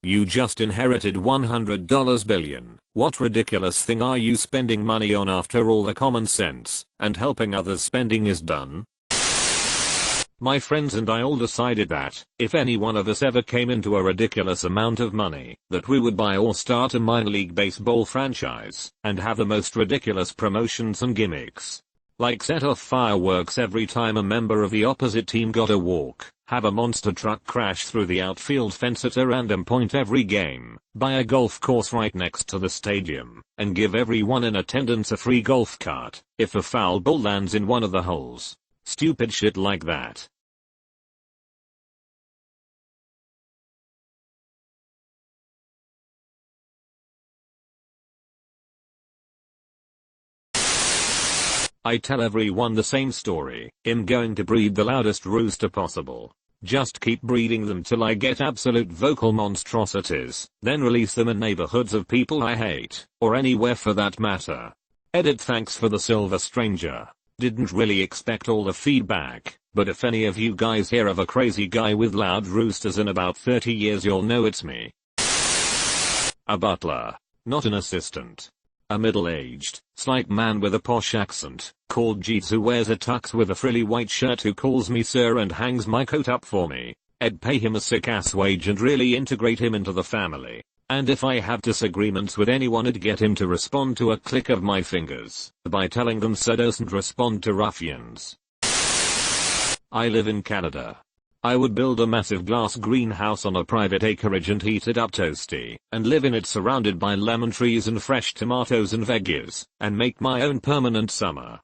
You just inherited $100 billion. What ridiculous thing are you spending money on after all the common sense and helping others spending is done? My friends and I all decided that, if any one of us ever came into a ridiculous amount of money, that we would buy or start a minor league baseball franchise, and have the most ridiculous promotions and gimmicks. Like set off fireworks every time a member of the opposite team got a walk, have a monster truck crash through the outfield fence at a random point every game, buy a golf course right next to the stadium, and give everyone in attendance a free golf cart if a foul ball lands in one of the holes. Stupid shit like that. I tell everyone the same story. I'm going to breed the loudest rooster possible. Just keep breeding them till I get absolute vocal monstrosities, then release them in neighborhoods of people I hate, or anywhere for that matter. Edit. Thanks for the silver stranger. Didn't really expect all the feedback, but if any of you guys hear of a crazy guy with loud roosters in about 30 years, you'll know it's me. A butler. Not an assistant. A middle-aged, slight man with a posh accent, called Jeeves, who wears a tux with a frilly white shirt, who calls me sir and hangs my coat up for me. I'd pay him a sick-ass wage and really integrate him into the family. And if I have disagreements with anyone, I'd get him to respond to a click of my fingers by telling them sir doesn't respond to ruffians. I live in Canada. I would build a massive glass greenhouse on a private acreage and heat it up toasty, and live in it surrounded by lemon trees and fresh tomatoes and veggies, and make my own permanent summer.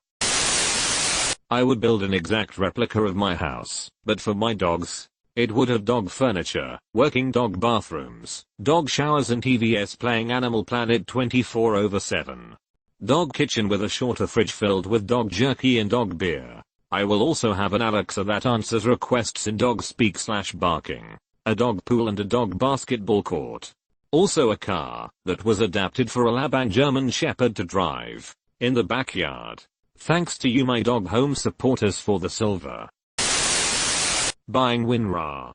I would build an exact replica of my house, but for my dogs. It would have dog furniture, working dog bathrooms, dog showers and TVS playing Animal Planet 24/7. Dog kitchen with a shorter fridge filled with dog jerky and dog beer. I will also have an Alexa that answers requests in dog speak/barking, a dog pool and a dog basketball court. Also a car that was adapted for a lab and German shepherd to drive in the backyard. Thanks to you, my dog home supporters, for the silver. Buying WinRAR.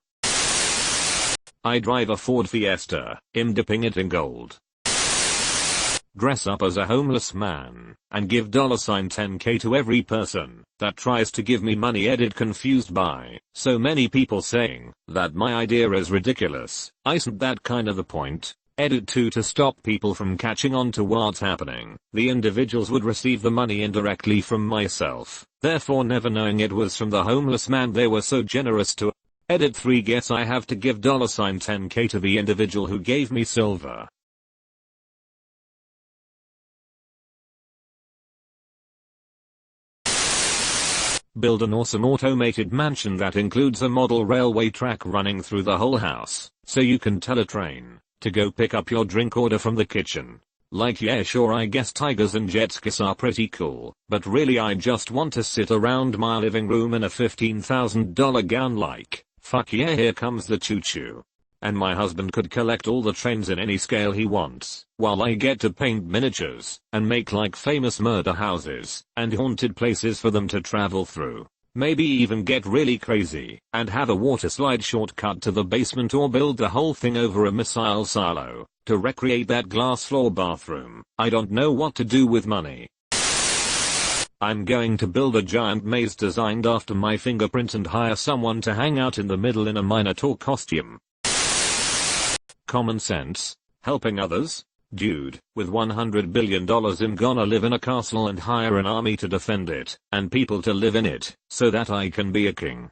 I drive a Ford Fiesta, I'm dipping it in gold. Dress up as a homeless man, and give $10k to every person that tries to give me money. Edit. Confused by so many people saying that my idea is ridiculous. Isn't that kind of the point? Edit. To stop people from catching on to what's happening, the individuals would receive the money indirectly from myself, therefore never knowing it was from the homeless man they were so generous to. Edit. 3. Guess I have to give $10k to the individual who gave me silver. Build an awesome automated mansion that includes a model railway track running through the whole house, so you can tell a train to go pick up your drink order from the kitchen. Like, yeah, sure, I guess tigers and jet skis are pretty cool, but really I just want to sit around my living room in a $15,000 gown. Like, fuck yeah, here comes the choo-choo. And my husband could collect all the trains in any scale he wants, while I get to paint miniatures and make like famous murder houses and haunted places for them to travel through. Maybe even get really crazy and have a water slide shortcut to the basement, or build the whole thing over a missile silo to recreate that glass floor bathroom. I don't know what to do with money. I'm going to build a giant maze designed after my fingerprint and hire someone to hang out in the middle in a Minotaur costume. Common sense. Helping others? Dude, with $100 billion I'm gonna live in a castle and hire an army to defend it, and people to live in it, so that I can be a king.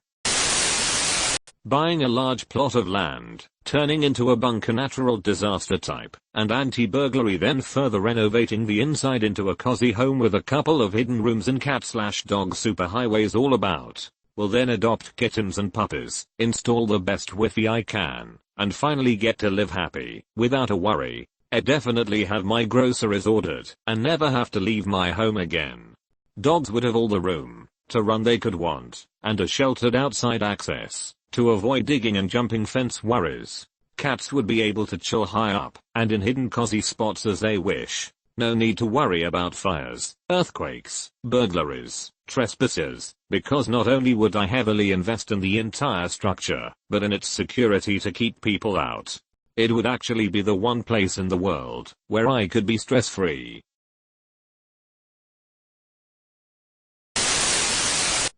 Buying a large plot of land, turning into a bunker natural disaster type, and anti-burglary, then further renovating the inside into a cozy home with a couple of hidden rooms and cat/dog superhighways all about. Will then adopt kittens and puppies, install the best Wi-Fi I can, and finally get to live happy, without a worry. I definitely have my groceries ordered, and never have to leave my home again. Dogs would have all the room to run they could want, and a sheltered outside access to avoid digging and jumping fence worries. Cats would be able to chill high up and in hidden cozy spots as they wish. No need to worry about fires, earthquakes, burglaries, trespasses, because not only would I heavily invest in the entire structure, but in its security to keep people out. It would actually be the one place in the world where I could be stress-free.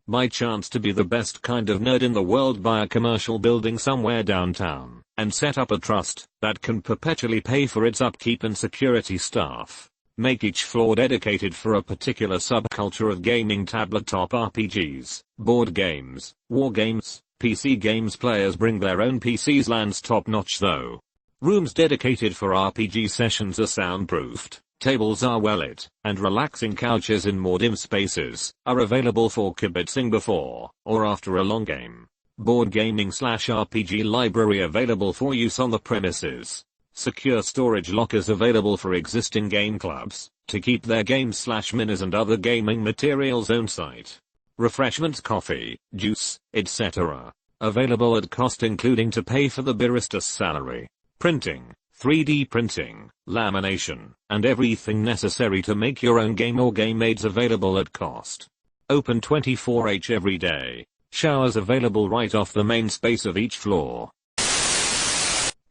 My chance to be the best kind of nerd in the world: buy a commercial building somewhere downtown and set up a trust that can perpetually pay for its upkeep and security staff. Make each floor dedicated for a particular subculture of gaming: tabletop RPGs, board games, war games, PC games. Players bring their own PCs. LANs top notch though. Rooms dedicated for RPG sessions are soundproofed. Tables are well lit, and relaxing couches in more dim spaces are available for kibitzing before or after a long game. Board gaming / RPG library available for use on the premises. Secure storage lockers available for existing game clubs to keep their games / minis and other gaming materials on site. Refreshments, coffee, juice, etc. available at cost, including to pay for the barista's salary. Printing, 3D printing, lamination, and everything necessary to make your own game or game aids available at cost. Open 24h every day. Showers available right off the main space of each floor.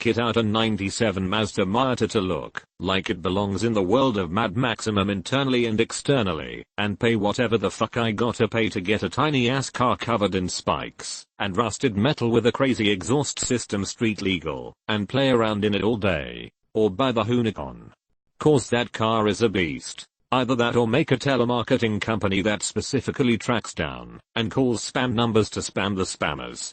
Kit out a 97 Mazda Miata to look like it belongs in the world of Mad Maximum internally and externally, and pay whatever the fuck I gotta pay to get a tiny ass car covered in spikes and rusted metal with a crazy exhaust system street legal, and play around in it all day. Or buy the Unicorn. Cause that car is a beast. Either that or make a telemarketing company that specifically tracks down and calls spam numbers to spam the spammers.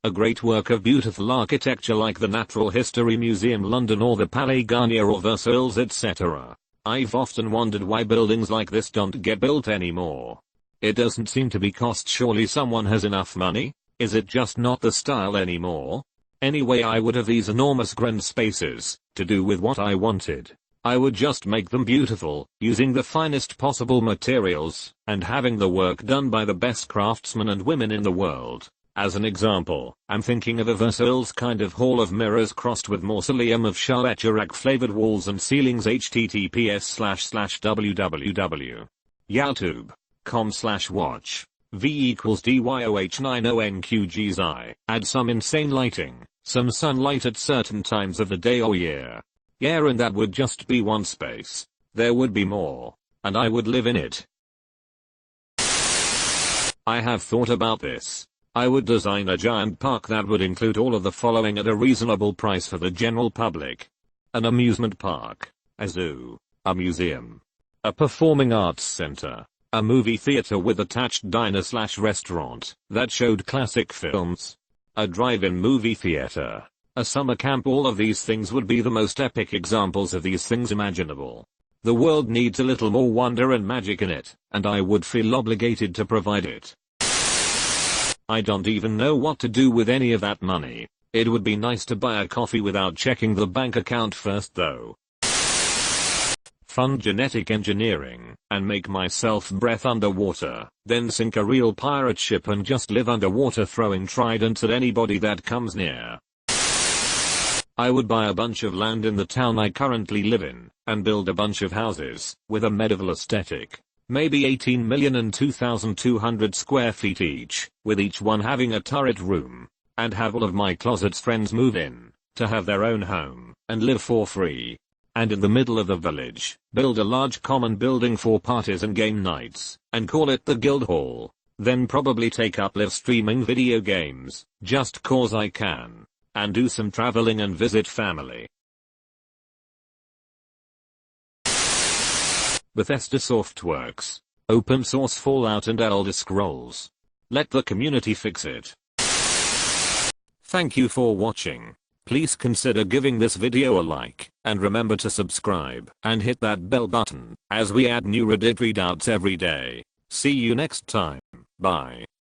A great work of beautiful architecture like the Natural History Museum London or the Palais Garnier or Versailles, etc. I've often wondered why buildings like this don't get built anymore. It doesn't seem to be cost. Surely someone has enough money? Is it just not the style anymore? Anyway, I would have these enormous grand spaces to do with what I wanted. I would just make them beautiful, using the finest possible materials, and having the work done by the best craftsmen and women in the world. As an example, I'm thinking of a Versailles kind of hall of mirrors crossed with mausoleum of Charlotte Chirac flavored walls and ceilings. https://www.youtube.com/watch v=dyoh90nqgzi. Add some insane lighting, some sunlight at certain times of the day or year. Yeah, and that would just be one space. There would be more, and I would live in it. I have thought about this. I would design a giant park that would include all of the following at a reasonable price for the general public. An amusement park, a zoo, a museum, a performing arts center, a movie theater with attached diner/restaurant that showed classic films, a drive-in movie theater, a summer camp. All of these things would be the most epic examples of these things imaginable. The world needs a little more wonder and magic in it, and I would feel obligated to provide it. I don't even know what to do with any of that money. It would be nice to buy a coffee without checking the bank account first though. Fund genetic engineering and make myself breath underwater, then sink a real pirate ship and just live underwater throwing tridents at anybody that comes near. I would buy a bunch of land in the town I currently live in and build a bunch of houses with a medieval aesthetic. Maybe 18,002,200 square feet each, with each one having a turret room, and have all of my closet's friends move in to have their own home and live for free. And in the middle of the village, build a large common building for parties and game nights, and call it the Guild Hall. Then probably take up live streaming video games, just cause I can, and do some traveling and visit family. Bethesda Softworks. Open source Fallout and Elder Scrolls. Let the community fix it. Thank you for watching. Please consider giving this video a like, and remember to subscribe and hit that bell button, as we add new Reddit readouts every day. See you next time. Bye.